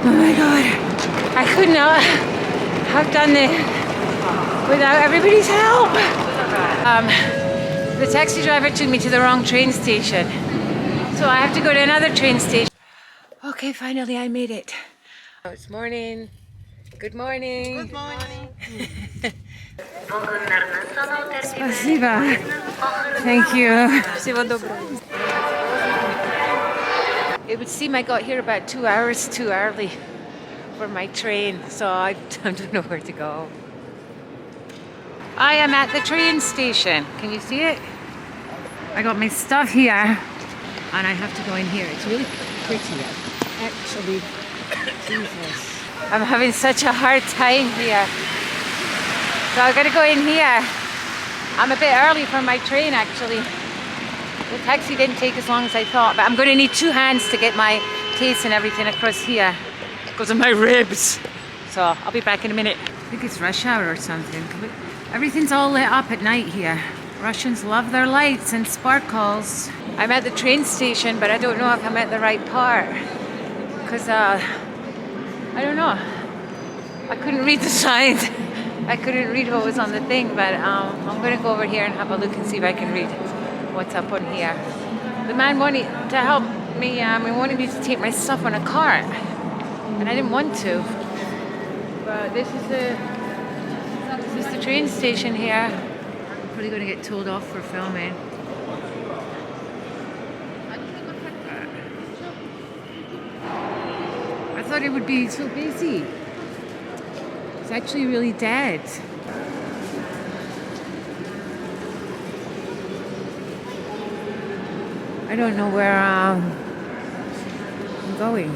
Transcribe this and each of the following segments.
Oh my God. I could not have done this without everybody's help. The taxi driver took me to the wrong train station. So I have to go to another train station. Okay, finally I made it. Oh, it's morning. Good morning. Good morning. Спасибо. Thank you. Всего доброго. It would seem I got here about 2 hours too early for my train, so I don't know where to go. I am at the train station. Can you see it? I got my stuff here and I have to go in here. It's really pretty, actually. Jesus. I'm having such a hard time here. So I gotta go in here. I'm a bit early for my train, actually. The taxi didn't take as long as I thought, but I'm gonna need 2 hands to get my case and everything across here because of my ribs. So I'll be back in a minute. I think it's rush hour or something. Everything's all lit up at night here. Russians love their lights and sparkles. I'm at the train station, but I don't know if I'm at the right part because I don't know. I couldn't read the sign. I couldn't read what was on the thing, but I'm going to go over here and have a look and see if I can read what's up on here. The man wanted to help me, he wanted me to take my stuff on a cart, and I didn't want to. But this is the train station here. I'm probably going to get told off for filming. I thought it would be so busy. It's actually really dead. I don't know where I'm going.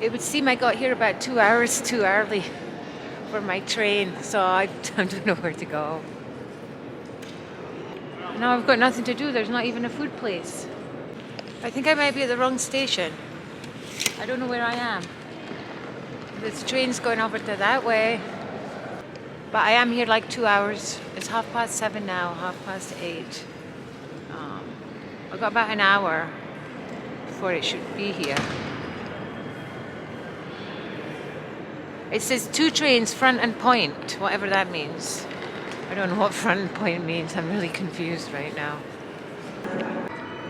It would seem I got here about 2 hours too early for my train, so I don't know where to go. Now I've got nothing to do. There's not even a food place. I think I might be at the wrong station. I don't know where I am. This train's going over to that way. But I am here like 2 hours. It's 7:30 now, 8:30. I've got about an hour before it should be here. It says 2 trains, front and point, whatever that means. I don't know what front and point means. I'm really confused right now.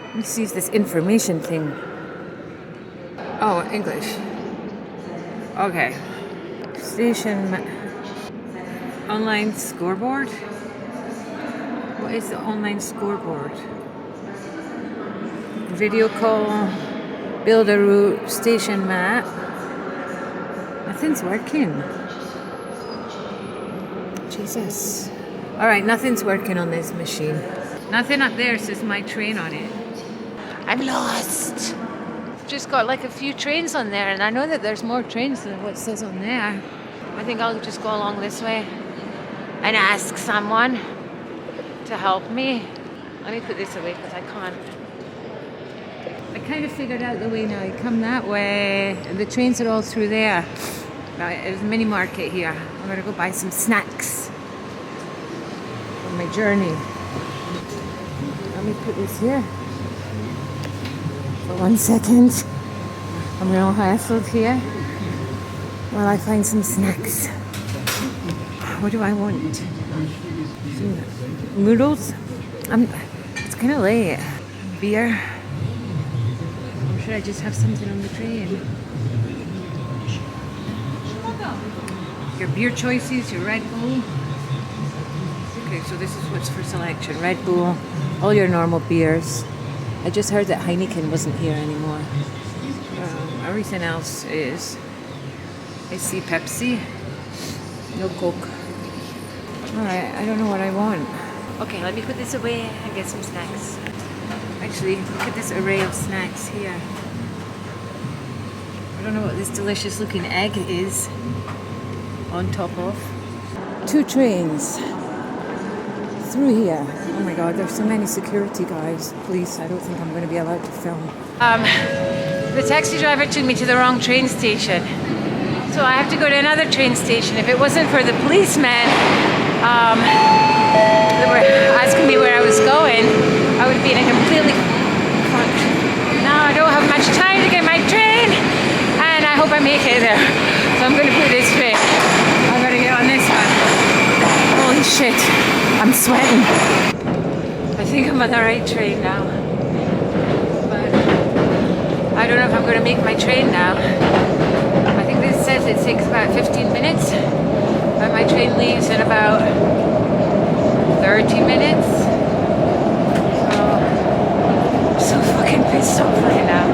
Let me see if this information thing. Oh, English. Okay. Station online scoreboard? What is the online scoreboard? Video call, build a route, station map. Nothing's working. Jesus. Alright, nothing's working on this machine. Nothing up there says my train on it. I'm lost. Just got like a few trains on there, and I know that there's more trains than what says on there. I think I'll just go along this way and ask someone to help me. Let me put this away because I can't. I kind of figured out the way now. You come that way, and the trains are all through there. There's a mini market here. I'm going to go buy some snacks on my journey. Let me put this here for 1 second. I'm real hassled here while I find some snacks. What do I want? Some noodles? It's kind of late. Beer. Or should I just have something on the train? Your beer choices, your Red Bull. Okay, so this is what's for selection. Red Bull, all your normal beers. I just heard that Heineken wasn't here anymore. Everything else is. I see Pepsi, no Coke. Alright, I don't know what I want. Okay, let me put this away and get some snacks. Actually, look at this array of snacks here. I don't know what this delicious looking egg is on top of. 2 trains through here. Oh my God, there's so many security guys. Police, I don't think I'm going to be allowed to film. The taxi driver took me to the wrong train station. So I have to go to another train station. If it wasn't for the policeman that were asking me where I was going, I would be in a completely... Now I don't have much time to get my train. there. So I'm gonna put this train. I'm gonna get on this one. Holy shit, I'm sweating. I think I'm on the right train now. But I don't know if I'm gonna make my train now. I think this says it takes about 15 minutes. But my train leaves in about 30 minutes. So I'm so fucking pissed off right now.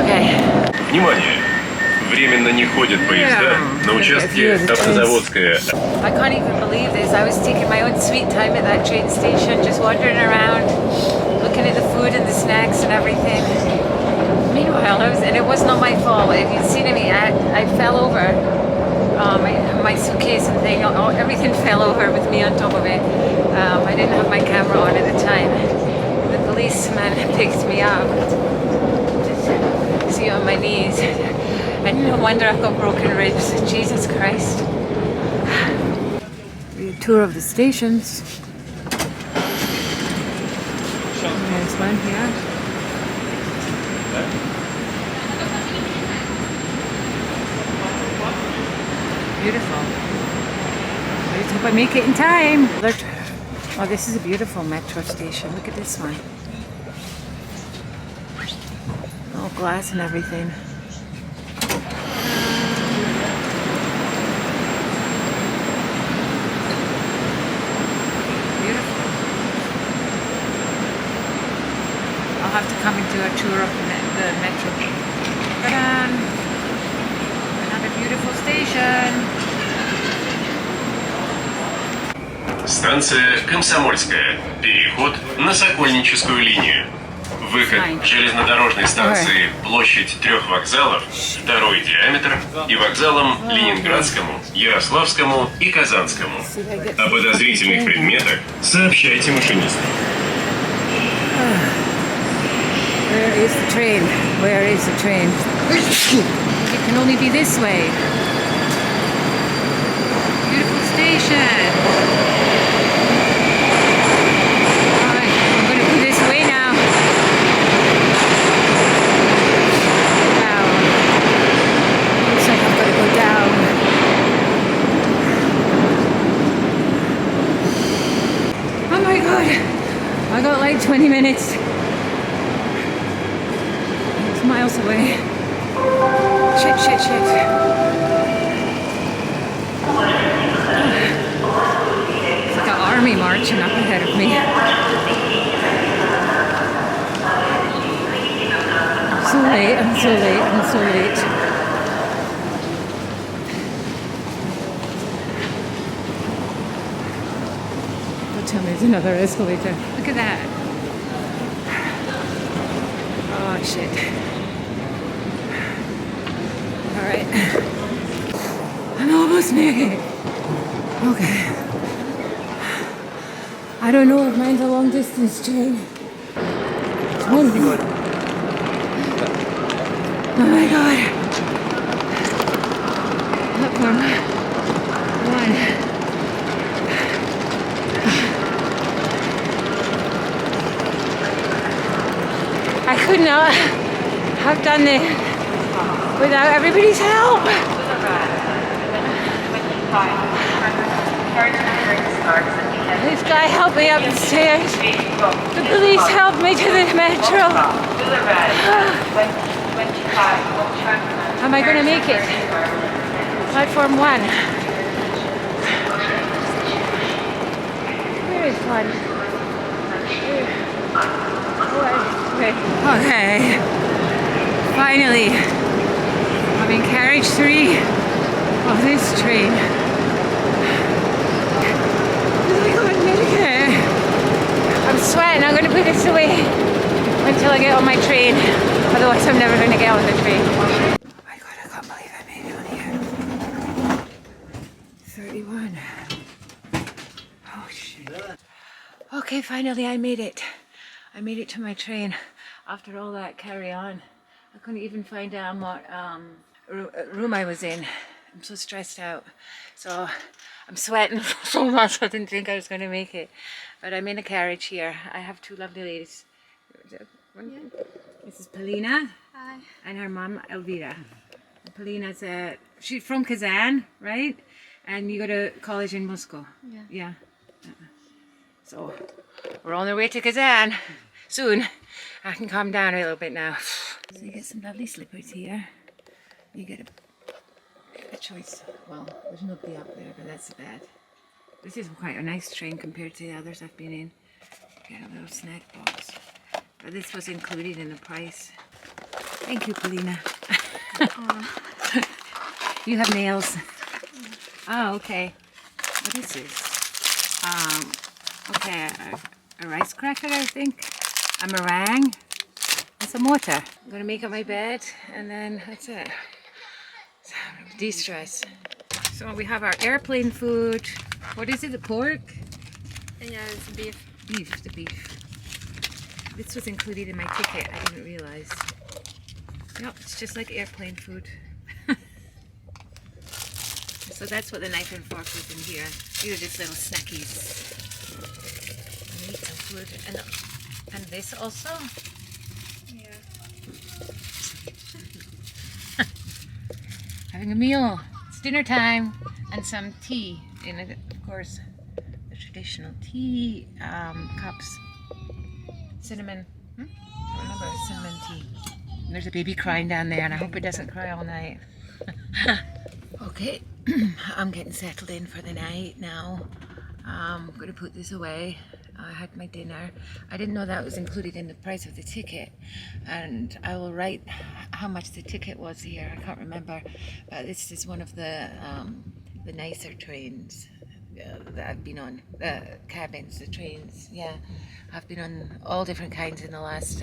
Okay. Внимание! Временно не ходят поезда на участке Автозаводская. I can't even believe this. I was taking my own sweet time at that train station, just wandering around, looking at the food and the snacks and everything. Meanwhile, and it was not my fault. If you'd seen me, I fell over. My suitcase and thing, everything fell over with me on top of it. I didn't have my camera on at the time. The policeman picked me up. Just see on my knees. And no wonder I've got broken ribs. Jesus Christ. A tour of the stations. There's one here. Beautiful. Let's hope I make it in time. Oh, this is a beautiful metro station. Look at this one. All glass and everything. Beautiful. I'll have to come and do a tour of the metro. Ta-da! Beautiful station. Станция Комсомольская. Переход на Сокольническую линию. Выход железнодорожной станции площадь 3 вокзалов, 2-й диаметр и вокзалам Ленинградскому, Ярославскому и Казанскому. О подозрительных предметах сообщайте машинисту. Where is the train? Where is the train? It can only be this way. Beautiful station. Alright, I'm going to go this way now. Down. Looks like I'm going to go down. Oh my god. I got like 20 minutes. It's miles away. Shit. It's like an army marching up ahead of me. I'm so late. Don't tell me there's another escalator. Look at that. Oh, shit. Alright. I'm almost there. Okay. I don't know if mine's a long distance train. Oh my god. Platform 1. I could not have done this without everybody's help. This guy helped me up the stairs. The police helped me to the metro. Am I going to make it? Platform 1. Where is 1? Okay. Finally, I'm in carriage 3 of this train. I'm sweating. I'm going to put this away until I get on my train. Otherwise, I'm never going to get on the train. Oh my god, I can't believe I made it on here. 31. Oh shit. Okay, finally I made it. I made it to my train after all that carry on. I couldn't even find out what room I was in. I'm so stressed out. So I'm sweating so much I didn't think I was going to make it. But I'm in a carriage here. I have 2 lovely ladies. This is Polina. Hi. and her mom Elvira. Polina's she's from Kazan, right? And you go to college in Moscow. Yeah. So we're on our way to Kazan soon. I can calm down a little bit now. So you get some lovely slippers here. You get a choice. Well, there's nobody up there, but that's bad. This is quite a nice train compared to the others I've been in. Get a little snack box. But this was included in the price. Thank you, Polina. You have nails. Oh, okay. What is this? Okay, a rice cracker, I think. A meringue. And some water. I'm gonna make up my bed, and then that's it. De-stress. So we have our airplane food. What is it? The pork? Yeah, it's beef. Beef, the beef. This was included in my ticket. I didn't realize. Yep, it's just like airplane food. So that's what the knife and fork is in here. These are just little snackies. I need some food. And this also? Yeah. Having a meal. It's dinner time. And some tea. In it, of course, the traditional tea cups. Cinnamon. I remember cinnamon tea. And there's a baby crying down there, and I hope it doesn't cry all night. Okay, I'm getting settled in for the night now. I'm going to put this away. I had my dinner. I didn't know that was included in the price of the ticket, and I will write how much the ticket was here. I can't remember, but this is one of the nicer trains that I've been on. The cabins, the trains. Yeah, I've been on all different kinds in the last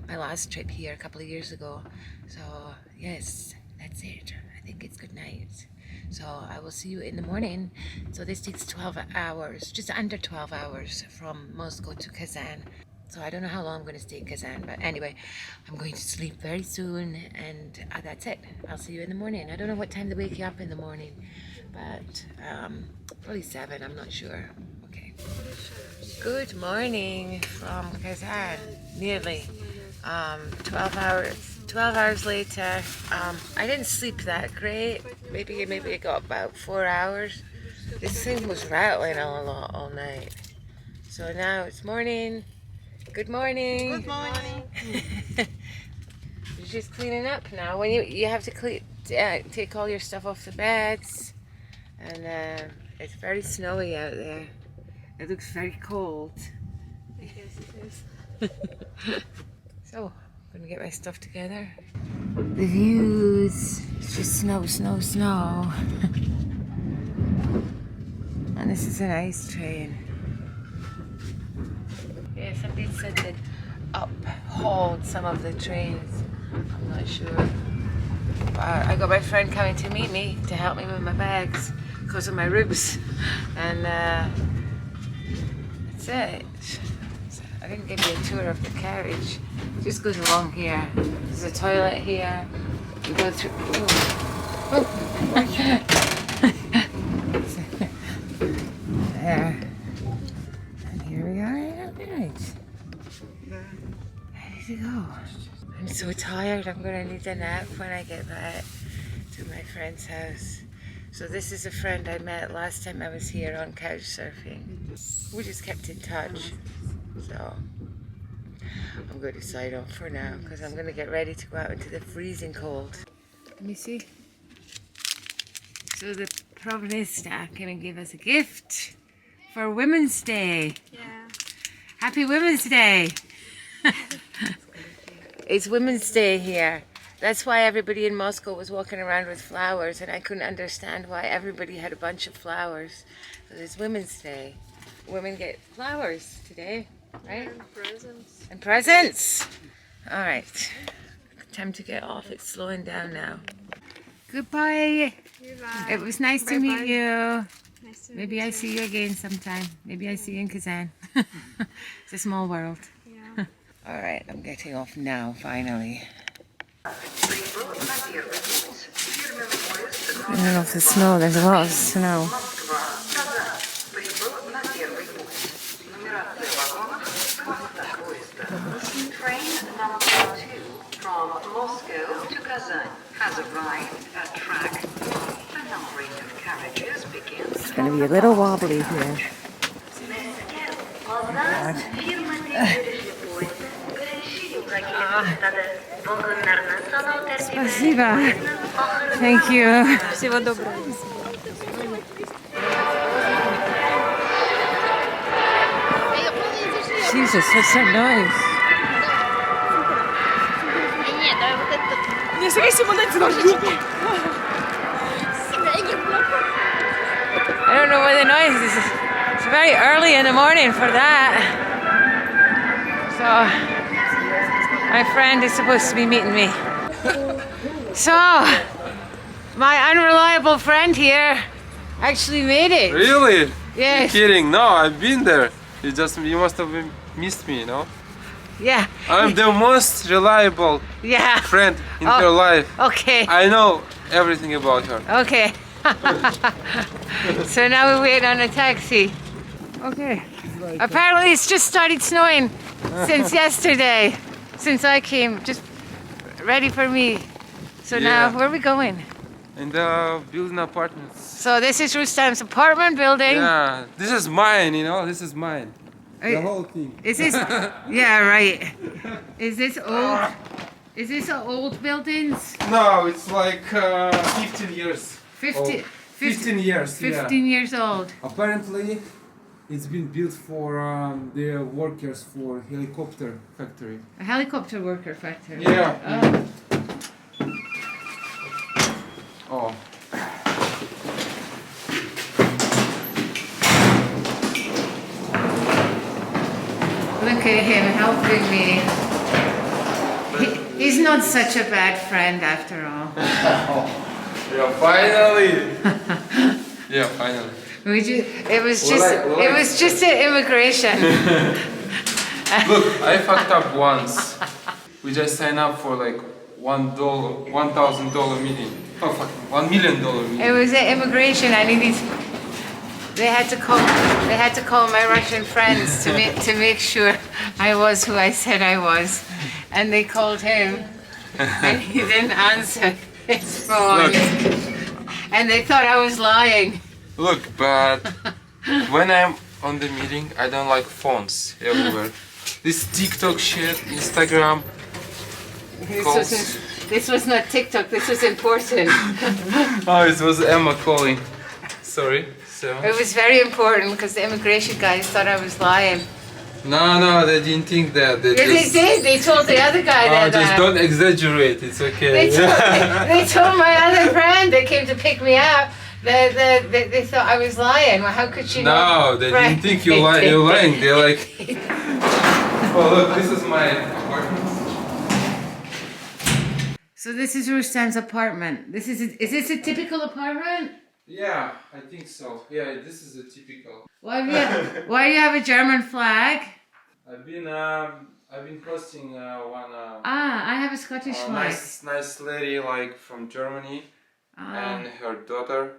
my last trip here a couple of years ago. So yes, that's it. I think it's good night. So I will see you in the morning. So this takes 12 hours, just under 12 hours from Moscow to Kazan. So I don't know how long I'm going to stay in Kazan, but anyway, I'm going to sleep very soon, and that's it. I'll see you in the morning. I don't know what time they wake you up in the morning, but probably 7, I'm not sure. Okay. Good morning from Kazan. Nearly 12 hours. 12 hours later. I didn't sleep that great. Maybe I got about 4 hours. This thing was rattling all night. So now it's morning. Good morning. Good morning. You're just cleaning up now. When you have to take all your stuff off the beds, and it's very snowy out there. It looks very cold. I guess it is. So I'm gonna get my stuff together. The views. It's just snow, snow, snow. And this is an ice train. Yeah, somebody said they'd uphauled some of the trains. I'm not sure. But I got my friend coming to meet me to help me with my bags because of my ribs. And that's it. So I didn't give you a tour of the carriage. It just goes along here. There's a toilet here. You go through. There. And here we are. Right. Ready to go. I'm so tired. I'm going to need a nap when I get back to my friend's house. So this is a friend I met last time I was here on Couchsurfing. We just kept in touch. So I'm going to sign off for now because I'm going to get ready to go out into the freezing cold. Let me see. So the Provinista came and gave us a gift for Women's Day. Yeah. Happy Women's Day! It's Women's Day here. That's why everybody in Moscow was walking around with flowers, and I couldn't understand why everybody had a bunch of flowers. So it's Women's Day. Women get flowers today, right? And presents. And presents! Alright. Time to get off. It's slowing down now. Goodbye! Goodbye. It was nice to meet you. Nice to Maybe meet I you. see you again sometime. Maybe I see you in Kazan. It's a small world. Yeah. Alright, I'm getting off now, finally. Even off the snow, there's a lot of snow. Train number 2 from Moscow to Kazan has arrived at track. The numbering of carriages begins. It's going to be a little wobbly here. Спасибо. Thank you. Всего доброго. Jesus, what's that noise? Нет, давай вот этот. Независимо от дорожники. I don't know where the noise is. It's very early in the morning for that. So, my friend is supposed to be meeting me. So, my unreliable friend here actually made it. Really? Yes. You're kidding? No, I've been there. You must have missed me, no? Yeah. I'm the most reliable Yeah. friend in Oh. her life. Okay. I know everything about her. Okay. So now we wait on a taxi. Okay. Apparently it's just started snowing since yesterday. Since I came, just ready for me. So now, Yeah. where are we going? And building apartments. So this is Rustam's apartment building. Yeah, this is mine, you know, this is mine. The whole thing. Is this? Yeah, right. Is this old? Is this old buildings? No, it's like 15 years. 50, 15 years, 15 years old. Apparently, it's been built for the workers for helicopter factory. A helicopter worker factory. Yeah. Oh. Oh. Look at him helping me. He's not such a bad friend after all. Yeah, finally. Yeah, finally. It was just an immigration. Look, I fucked up once. We just signed up for like $1,000 meeting. Oh fuck, $1 million meeting. It was an immigration. They had to call my Russian friends to make sure I was who I said I was, and they called him, and he didn't answer his phone, Look. and they thought I was lying. Look, but when I'm on the meeting, I don't like phones everywhere. This TikTok shit, Instagram. This was not TikTok. This was important. Oh, it was Emma calling. Sorry. So. It was very important because the immigration guys thought I was lying. No, they didn't think that. They Yeah, just, they did. They told the other guy that. just don't exaggerate. It's okay. They told my other friend that came to pick me up. They thought I was lying. Well, how could she know? No, they didn't think you're lying. They're like, oh look, this is my apartment. So this is Rustam's apartment. Is this a typical apartment? Yeah, I think so. Yeah, this is a typical. Why do you have a German flag? I've been hosting one. I have a Scottish flag. Nice lady like from Germany and her daughter.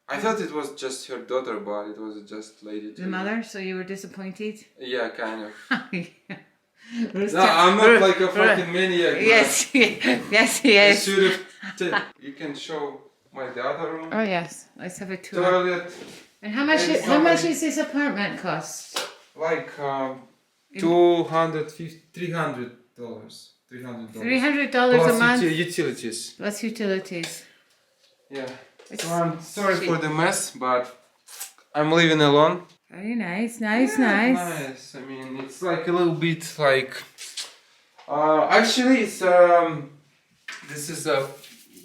I thought it was just her daughter, but it was just lady too. The mother. So you were disappointed? Yeah, kind of. Rustam, No, I'm not like a fucking maniac. but Yes, yes, he I is. should have. You can show my other room. Oh yes, let's have a tour. Toilet, And how much? It's How much somebody- is this apartment cost? like $300. $300. $300 a month Utilities. plus utilities. Yeah. It's So I'm sorry cheap. for the mess, but I'm living alone. Very nice, nice. Nice. I mean, it's like a little bit like. Actually, it's this is a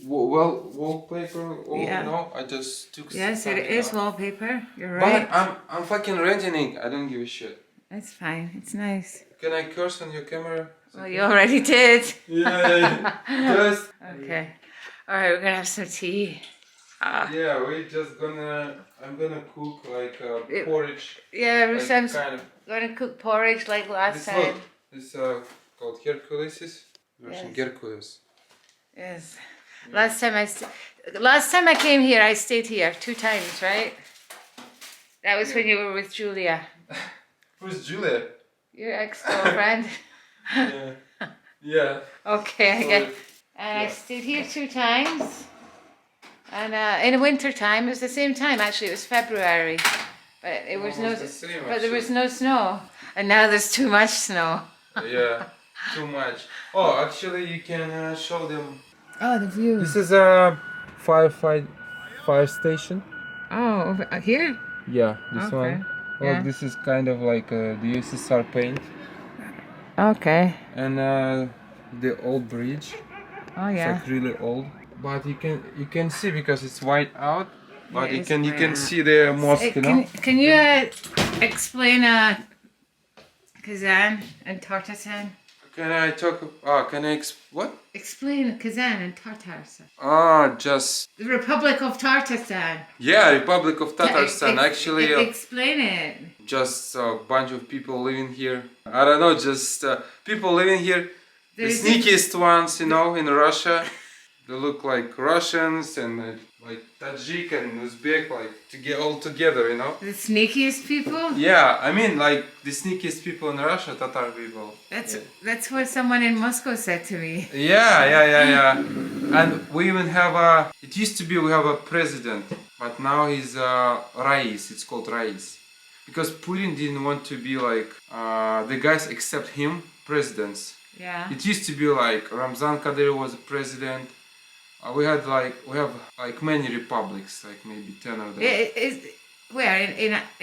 wallpaper. Yeah. No, I just took. Yes, it something is out. wallpaper. You're right. But I'm fucking renting it. I don't give a shit. It's fine. It's nice. Can I curse on your camera? Well, you already did. Yeah. Just. Okay. All right, we're gonna have some tea. Yeah, we're just gonna. I'm gonna cook like porridge. Yeah, Like Rustam's kind of. gonna cook porridge like last This time. look. This called Hercules. Russian Yes. Hercules. Yes. Last time I came here, I stayed here 2 times, right? That was when you were with Julia, Who's Julia? your ex-girlfriend. Yeah. Yeah. Okay, I So get. it- And I yeah. stayed here 2 times. And in the winter time, it was the same time. Actually, it was February, but it was Almost no. the same, But there was actually. no snow, and now there's too much snow. Yeah, too much. Oh, actually, you can show them. Oh, the view. This is a fire station. Oh, over here. Yeah, this Okay. one. Yeah. Look, this is kind of like the USSR paint, Okay. and the old bridge. Oh It's yeah. like really old, but you can see because it's white out. But Yeah, you it's can white out. see the mosque, you know. Can you explain Kazan and Tartarstan? Can I talk? Can I what? Explain Kazan and Tartarstan. Just The Republic of Tartarstan. yeah, Republic of Tatarstan. Actually, Explain it. just a bunch of people living here. I don't know, just people living here. The There's sneakiest ones, you know, in Russia. They look like Russians and like Tajik and Uzbek, like to get all together, you know. The sneakiest people? Yeah, I mean, like the sneakiest people in Russia, Tatar people. That's what someone in Moscow said to me. Yeah. And we even have a. It used to be we have a president, but now he's Rais. It's called Rais, because Putin didn't want to be like the guys except him presidents. Yeah. It used to be like Ramzan Kadyrov was a president. We have like many republics, like maybe 10 of them. Where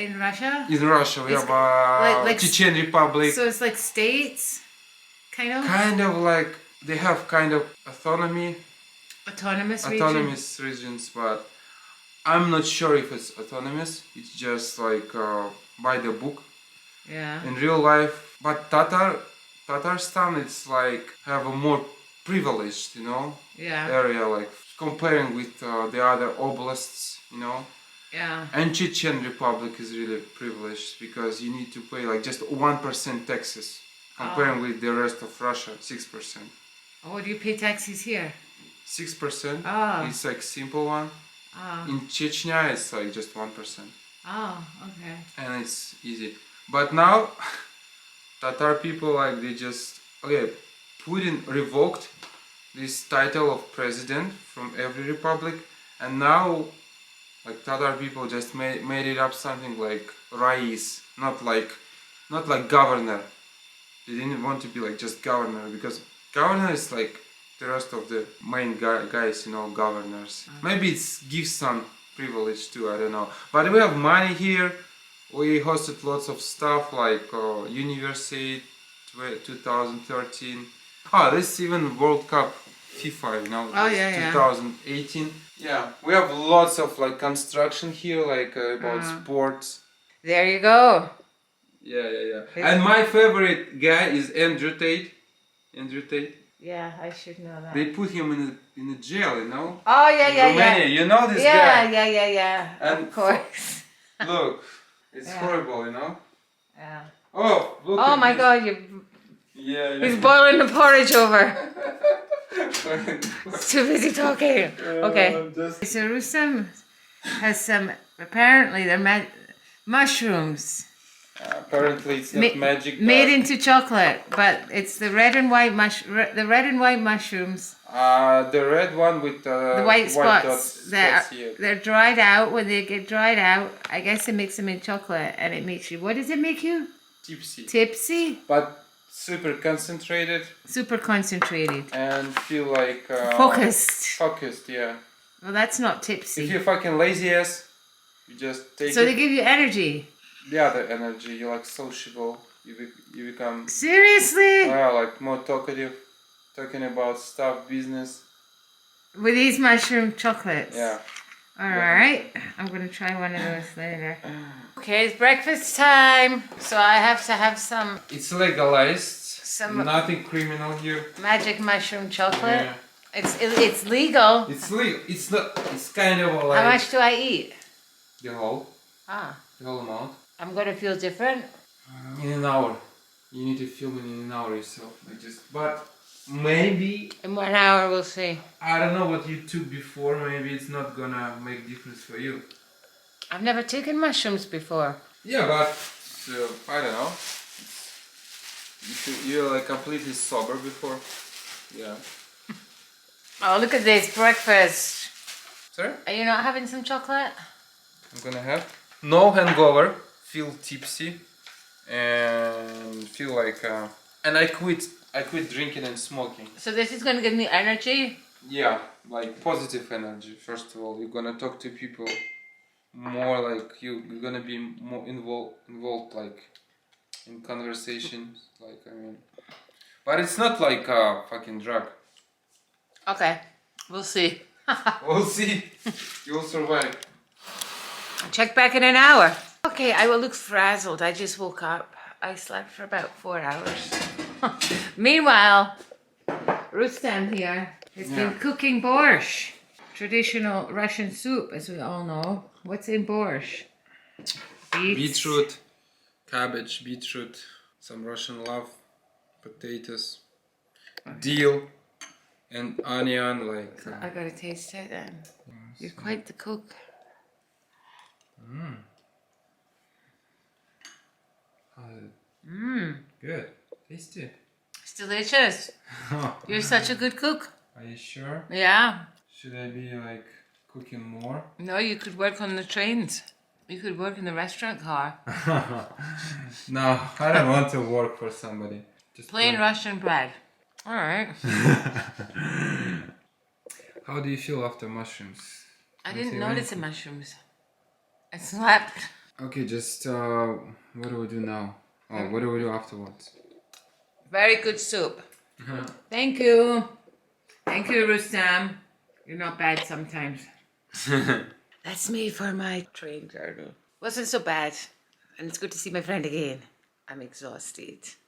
in Russia? In Russia, we It's have like Chechen Republic. So it's like states, kind of Kind of like they have kind of autonomy, autonomous region. autonomous regions, but I'm not sure if it's autonomous. It's just like by the book. Yeah. In real life, but Tatarstan, it's like have a more privileged, you know, Yeah. area, like comparing with the other oblasts, you know. Yeah. And Chechen Republic is really privileged because you need to pay like just 1% taxes, comparing with the rest of Russia, 6%. Oh, do you pay taxes here? 6%. Ah. It's like simple one. Oh. In Chechnya, it's like just 1%, Oh. Okay. and it's easy. But now, Tatar people like they just Putin revoked this title of president from every republic, and now like Tatar people just made it up something like Rais, not like governor. They didn't want to be like just governor, because governor is like the rest of the main guys, you know, governors. Maybe it gives some privilege too, I don't know. But we have money here. We hosted lots of stuff like University 2013. This is even World Cup FIFA, you know, Oh, yeah. 2018. Yeah, we have lots of like construction here, like about sports. There you go. Yeah. And my favorite guy is Andrew Tate. Yeah, I should know that. They put him in a jail, you know. Oh yeah. Romania, you know this Yeah, guy. yeah. And Of course. Look, it's horrible, you know. Yeah. Oh, look. Oh at my this. God, you. Yeah. He's boiling the porridge over. It's too busy talking. Okay. So Rustam has some. Apparently, they're mushrooms. Apparently, it's not magic. Made into chocolate, but it's the red and white mushrooms. The red one with The white spots. dots here. They're dried out. When they get dried out, I guess it makes them in chocolate, and it makes you. What does it make you? Tipsy. Tipsy. But super concentrated. Super concentrated. And feel like Focused. Yeah. Well, that's not If tipsy. you're fucking lazy ass, you just take So it. they give you energy. The other energy, you're like sociable. You become Seriously? like more talkative, talking about stuff, business. With these mushroom chocolates. Yeah. Alright. I'm gonna try one of those later. Okay, it's breakfast time. So I have to have some It's legalized. Nothing criminal here. magic mushroom chocolate. Yeah. It's legal. It's legal. It's not. It's kind of like How much do I eat? the whole amount. I'm gonna feel different. In an hour. You need to film it in an hour yourself. But maybe In 1 hour we'll see. I don't know what you took before. Maybe it's not gonna make difference for you. I've never taken mushrooms before. Yeah, but I don't know. You're like completely sober before. Yeah. Oh, look at this breakfast. Sorry? Are you not having some chocolate? I'm gonna have no hangover, feel tipsy, and feel like and I quit drinking and smoking. So this is going to give me energy? Yeah, like positive energy. First of all, you're gonna talk to people more, like you're gonna be more involved like in conversations, like I mean, but it's not like a fucking drug. Okay, we'll see. We'll see. You'll survive. Check back in an hour. Okay, I will look frazzled. I just woke up. I slept for about 4 hours. Meanwhile, Rustam here has been cooking borscht. Traditional Russian soup, as we all know. What's in borscht? Beetroot, cabbage, beetroot, some Russian love, potatoes, dill, and onion. Like I gotta taste it then. You're quite the cook. Good, tasty. It's delicious. You're such a good cook. Are you sure? Yeah. Should I be like cooking more? No, you could work on the trains. You could work in the restaurant car. No, I don't want to work for somebody. Just Plain Russian bread. All right. How do you feel after mushrooms? I Don't didn't feel notice the anything? mushrooms. I slept. Okay, just what do we do now? Oh, what do we do afterwards? Very good soup. Thank you. Thank you, Rustam. You're not bad sometimes. That's me for my train journey. Wasn't so bad. And it's good to see my friend again. I'm exhausted.